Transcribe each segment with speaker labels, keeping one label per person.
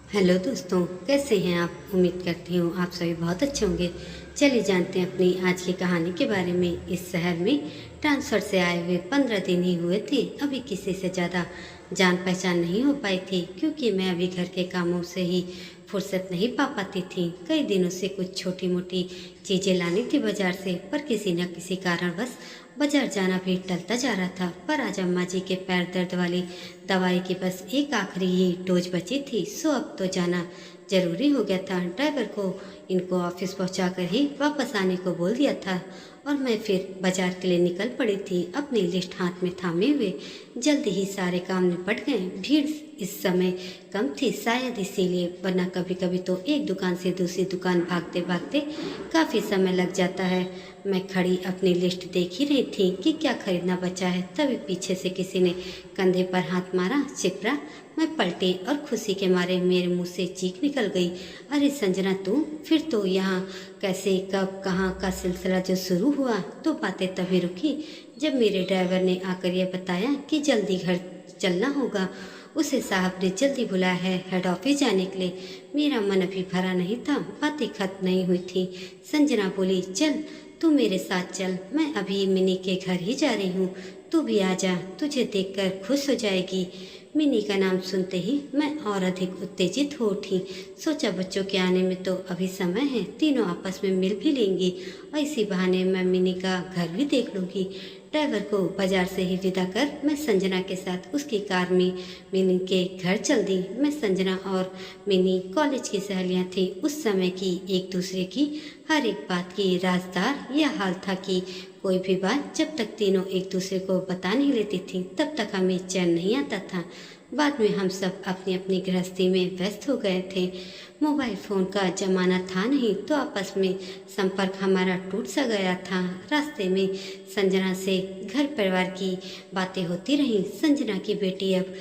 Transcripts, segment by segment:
Speaker 1: Hello दोस्तों, कैसे हैं आप। उम्मीद करती हूँ आप सभी बहुत अच्छे होंगे। चलिए जानते हैं अपनी आज की कहानी के बारे में। इस शहर में ट्रांसफ़र से आए हुए 15 दिन ही हुए थे। अभी किसी से ज़्यादा जान पहचान नहीं हो पाई थी, क्योंकि मैं अभी घर के कामों से ही फुर्सत नहीं पा पाती थी। कई दिनों से कुछ छोटी मोटी चीज़ें लानी थी बाजार से, पर किसी न किसी कारणवश बाजार जाना भी टलता जा रहा था। पर आज अम्मा जी के पैर दर्द वाली दवाई की बस एक आखिरी ही डोज बची थी, सो अब तो जाना जरूरी हो गया था। ड्राइवर को इनको ऑफिस पहुंचाकर ही वापस आने को बोल दिया था और मैं फिर बाजार के लिए निकल पड़ी थी, अपनी लिस्ट हाथ में थामे हुए। जल्दी ही सारे काम निपट गए। भीड़ इस समय कम थी, शायद इसीलिए, वरना कभी कभी तो एक दुकान से दूसरी दुकान भागते भागते काफ़ी समय लग जाता है। मैं खड़ी अपनी लिस्ट देख ही रही थी कि क्या खरीदना बचा है, तभी पीछे से किसी ने कंधे पर हाथ मारा, चिपरा। मैं पलटी और खुशी के मारे मेरे मुंह से चीख निकल गई। अरे संजना, तू फिर तो यहाँ कैसे, कब, कहाँ का सिलसिला जो शुरू हुआ। तो बातें तभी रुकी जब मेरे ड्राइवर ने आकर यह बताया कि जल्दी घर चलना होगा। उसे साहब ने जल्दी बुलाया है हेड ऑफिस जाने के लिए। मेरा मन अभी भरा नहीं था, बातें खत्म नहीं हुई थी। संजना बोली, चल तू मेरे साथ चल, मैं अभी मिनी के घर ही जा रही हूँ, तू भी आ जा, तुझे देखकर खुश हो जाएगी। मिनी का नाम सुनते ही मैं और अधिक उत्तेजित हो उठी। सोचा बच्चों के आने में तो अभी समय है, तीनों आपस में मिल भी लेंगी और इसी बहाने मैं मिनी का घर भी देख लूँगी। ड्राइवर को बाजार से ही विदा कर मैं संजना के साथ उसकी कार में मिनी के घर चल दी। मैं, संजना और मिनी कॉलेज की सहेलियां थी, उस समय की एक दूसरे की हर एक बात की राजदार। यह हाल था कि कोई भी बात जब तक तीनों एक दूसरे को बता नहीं लेती थी, तब तक हमें चैन नहीं आता था। बाद में हम सब अपनी अपनी गृहस्थी में व्यस्त हो गए थे। मोबाइल फ़ोन का जमाना था नहीं, तो आपस में संपर्क हमारा टूट सा गया था। रास्ते में संजना से घर परिवार की बातें होती रहीं। संजना की बेटी अब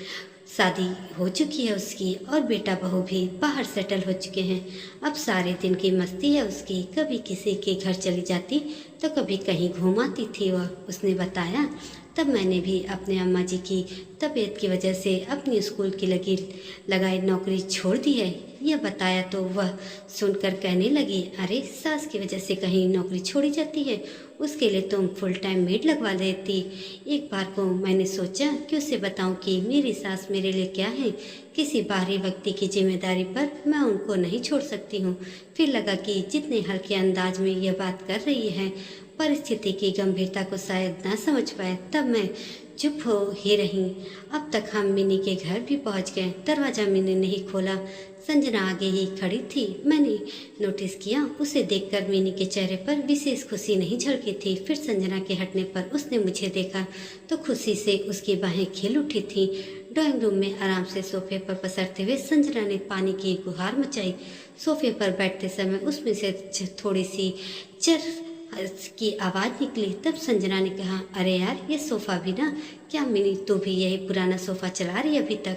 Speaker 1: शादी हो चुकी है उसकी, और बेटा बहू भी बाहर सेटल हो चुके हैं। अब सारे दिन की मस्ती है उसकी, कभी किसी के घर चली जाती तो कभी कहीं घूम आती थी वह, उसने बताया। तब मैंने भी अपने अम्मा जी की तबीयत की वजह से अपनी स्कूल की लगाई नौकरी छोड़ दी है, यह बताया तो वह सुनकर कहने लगी, अरे सास की वजह से कहीं नौकरी छोड़ी जाती है, उसके लिए तुम फुल टाइम मेड लगवा देती। एक बार को मैंने सोचा कि उसे बताऊं कि मेरी सास मेरे लिए क्या है, किसी बाहरी व्यक्ति की जिम्मेदारी पर मैं उनको नहीं छोड़ सकती हूँ। फिर लगा कि जितने हल्के अंदाज में यह बात कर रही है, परिस्थिति की गंभीरता को शायद ना समझ पाए, तब मैं चुप हो ही रही। अब तक हम मिनी के घर भी पहुंच गए। दरवाज़ा मिनी ने ही खोला। संजना आगे ही खड़ी थी। मैंने नोटिस किया, उसे देखकर मिनी के चेहरे पर विशेष खुशी नहीं झलकी थी। फिर संजना के हटने पर उसने मुझे देखा तो खुशी से उसकी बाहें खिल उठी थी। ड्राइंग रूम में आराम से सोफे पर पसरते हुए संजना ने पानी की गुहार मचाई। सोफे पर बैठते समय उसमें से थोड़ी सी चर की आवाज़ निकली। तब संजना ने कहा, अरे यार, ये सोफ़ा भी ना, क्या मिनी तू भी यही पुराना सोफ़ा चला रही अभी तक,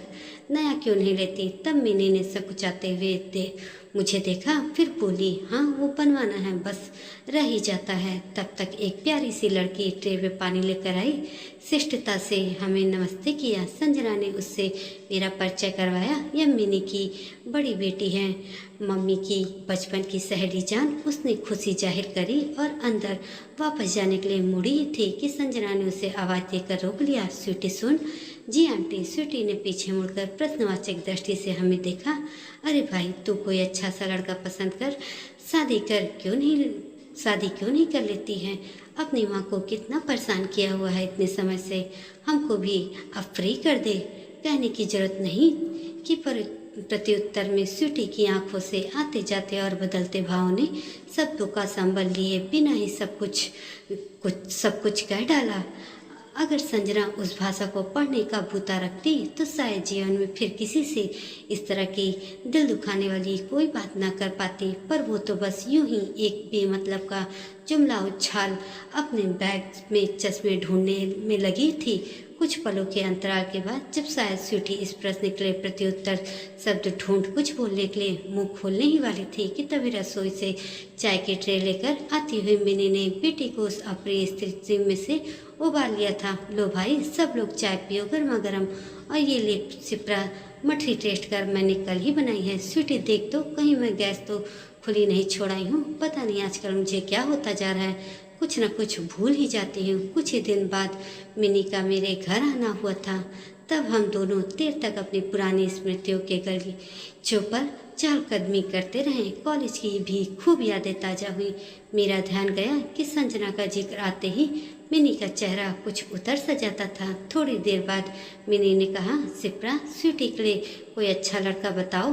Speaker 1: नया क्यों नहीं लेती। तब मिनी ने सकुचाते हुए मुझे देखा, फिर बोली, हाँ वो बनवाना है, बस रह ही जाता है। तब तक एक प्यारी सी लड़की ट्रे में पानी लेकर आई। शिष्टता से हमें नमस्ते किया। संजना ने उससे मेरा परिचय करवाया। यह मिनी की बड़ी बेटी है, मम्मी की बचपन की सहेली जान। उसने खुशी जाहिर करी और अंदर वापस जाने के लिए मुड़ी थी कि संजना ने उसे आवाज़ देकर रोक लिया, स्वीटी सुन। जी आंटी। स्वीटी ने पीछे मुड़कर प्रश्नवाचक दृष्टि से हमें देखा। अरे भाई, तू कोई अच्छा सा लड़का पसंद कर शादी क्यों नहीं कर लेती है। अपनी माँ को कितना परेशान किया हुआ है इतने समय से, हमको भी अब फ्री कर दे। कहने की जरूरत नहीं कि प्रत्युत्तर में स्वीटी की आंखों से आते जाते और बदलते भाव ने शब्दों का संबल लिए बिना ही सब कुछ कह डाला। अगर संजना उस भाषा को पढ़ने का भूता रखती तो शायद जीवन में फिर किसी से इस तरह की दिल दुखाने वाली कोई बात ना कर पाती। पर वो तो बस यूं ही एक बेमतलब का जुमला उछाल अपने बैग में चश्मे ढूंढने में लगी थी। कुछ पलों के अंतराल के बाद जब शायद स्वीटी इस प्रश्न के लिए प्रत्युत्तर शब्द ढूंढ कुछ बोलने के लिए मुंह खोलने ही वाली थी कि तभी रसोई से चाय की ट्रे लेकर आती हुई मिनी ने बेटी को उस अप्रिय स्थिति में से उबाल लिया था। लो भाई, सब लोग चाय पियो गर्मा गर्म, और ये ले सिपरा मठरी टेस्ट कर, मैंने कल ही बनाई है। स्वीटी देख तो कहीं मैं गैस तो खुली नहीं छोड़ाई हूँ। पता नहीं आजकल मुझे क्या होता जा रहा है, कुछ न कुछ भूल ही जाती हूँ। कुछ ही दिन बाद मिनी का मेरे घर आना हुआ था। तब हम दोनों देर तक अपनी पुरानी स्मृतियों के गलीचों पर चहलकदमी करते रहे। कॉलेज की भी खूब यादें ताज़ा हुई। मेरा ध्यान गया कि संजना का जिक्र आते ही मिनी का चेहरा कुछ उतर सा जाता था। थोड़ी देर बाद मिनी ने कहा, सिप्रा, स्वीटी के लिए कोई अच्छा लड़का बताओ।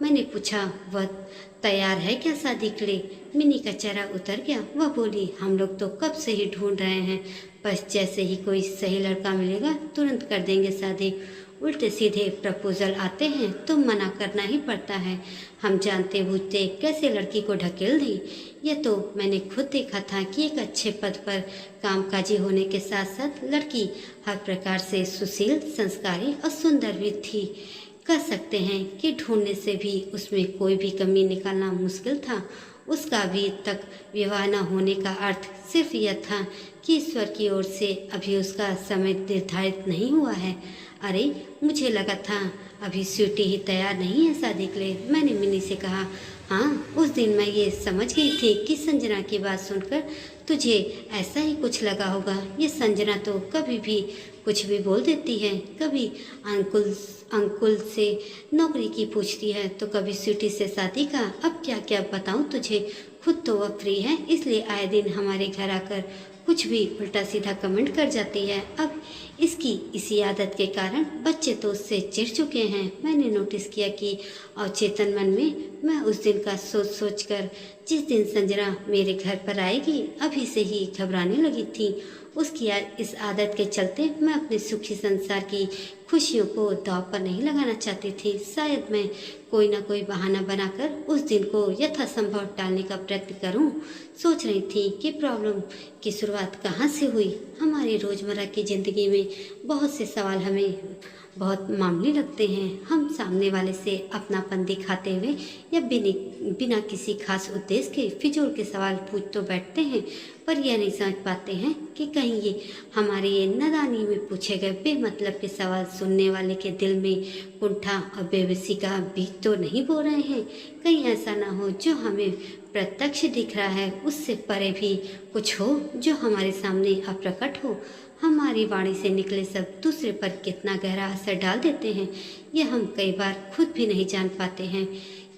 Speaker 1: मैंने पूछा, वह तैयार है क्या शादी के लिए? मिनी का चेहरा उतर गया। वह बोली, हम लोग तो कब से ही ढूंढ रहे हैं, बस जैसे ही कोई सही लड़का मिलेगा तुरंत कर देंगे शादी। उल्टे सीधे प्रपोजल आते हैं तो मना करना ही पड़ता है। हम जानते बूझते कैसे लड़की को ढकेल दें। यह तो मैंने खुद देखा था कि एक अच्छे पद पर कामकाजी होने के साथ साथ लड़की हर प्रकार से सुशील, संस्कारी और सुंदर भी थी। कह सकते हैं कि ढूंढने से भी उसमें कोई भी कमी निकालना मुश्किल था। उसका अभी तक विवाह न होने का अर्थ सिर्फ यह था कि ईश्वर की ओर से अभी उसका समय निर्धारित नहीं हुआ है। अरे, मुझे लगा था अभी स्वीटी ही तैयार नहीं है शादी के लिए। मैंने मिनी से कहा, हाँ, उस दिन मैं ये समझ गई थी कि संजना की बात सुनकर तुझे ऐसा ही कुछ लगा होगा। ये संजना तो कभी भी कुछ भी बोल देती है। कभी अंकुल से नौकरी की पूछती है तो कभी स्वीटी से शादी का। अब क्या क्या बताऊँ तुझे, खुद तो वह फ्री है, इसलिए आए दिन हमारे घर आकर कुछ भी उल्टा सीधा कमेंट कर जाती है। अब इसकी इसी आदत के कारण बच्चे तो उससे चिढ़ चुके हैं। मैंने नोटिस किया कि अवचेतन मन में मैं उस दिन का सोच सोच कर जिस दिन संजना मेरे घर पर आएगी अभी से ही घबराने लगी थी। उसकी इस आदत के चलते मैं अपने सुखी संसार की खुशियों को दांव पर नहीं लगाना चाहती थी। शायद मैं कोई ना कोई बहाना बनाकर उस दिन को यथासंभव टालने का प्रयत्न करूं। सोच रही थी कि प्रॉब्लम की शुरुआत कहाँ से हुई। हमारी रोज़मर्रा की ज़िंदगी में बहुत से सवाल हमें बहुत मामूली लगते हैं। हम सामने वाले से अपनापन दिखाते हुए या बिना किसी खास उद्देश्य के फिजूल के सवाल पूछ तो बैठते हैं, पर यह नहीं समझ पाते हैं कि कहीं ये हमारे ये नादानी में पूछे गए बेमतलब के सवाल सुनने वाले के दिल में कुंठा और बेबसी का बीज तो नहीं बो रहे हैं। कहीं ऐसा ना हो जो हमें प्रत्यक्ष दिख रहा है उससे परे भी कुछ हो जो हमारे सामने अप्रकट हो। हमारी वाणी से निकले शब्द दूसरे पर कितना गहरा असर डाल देते हैं, यह हम कई बार खुद भी नहीं जान पाते हैं।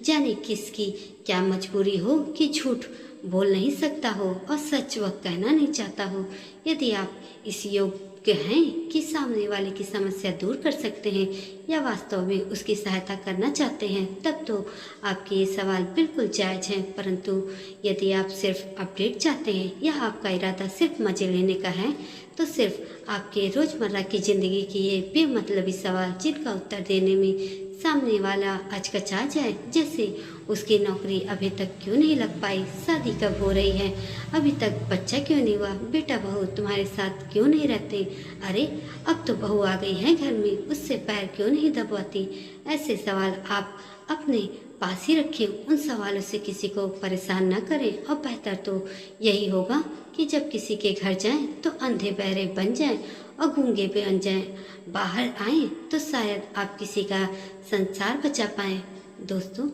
Speaker 1: जाने किसकी क्या मजबूरी हो कि झूठ बोल नहीं सकता हो और सच वह कहना नहीं चाहता हो। यदि आप इस योग्य हैं कि सामने वाले की समस्या दूर कर सकते हैं या वास्तव में उसकी सहायता करना चाहते हैं, तब तो आपके ये सवाल बिल्कुल जायज़ हैं। परंतु यदि आप सिर्फ अपडेट चाहते हैं या आपका इरादा सिर्फ मजे लेने का है, तो सिर्फ आपके रोज़मर्रा की ज़िंदगी की ये बेमतलबी सवाल जिनका उत्तर देने में सामने वाला अचकचा जाए, जैसे उसकी नौकरी अभी तक क्यों नहीं लग पाई, शादी कब हो रही है, अभी तक बच्चा क्यों नहीं हुआ, बेटा बहू तुम्हारे साथ क्यों नहीं रहते, अरे अब तो बहू आ गई है घर में, उससे पैर क्यों नहीं दबाती। ऐसे सवाल आप अपने पास ही रखें। उन सवालों से किसी को परेशान न करें और बेहतर तो यही होगा कि जब किसी के घर जाएं तो अंधे बहरे बन जाएं और गूंगे बन जाएं। बाहर आएं तो शायद आप किसी का संसार बचा पाएं। दोस्तों,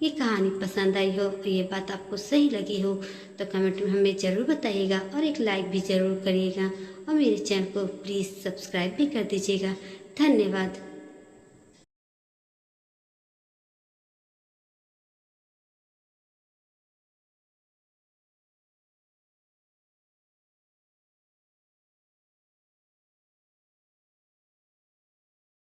Speaker 1: ये कहानी पसंद आई हो और ये बात आपको सही लगी हो तो कमेंट में हमें ज़रूर बताइएगा और एक लाइक भी ज़रूर करिएगा और मेरे चैनल को प्लीज़ सब्सक्राइब भी कर दीजिएगा। धन्यवाद।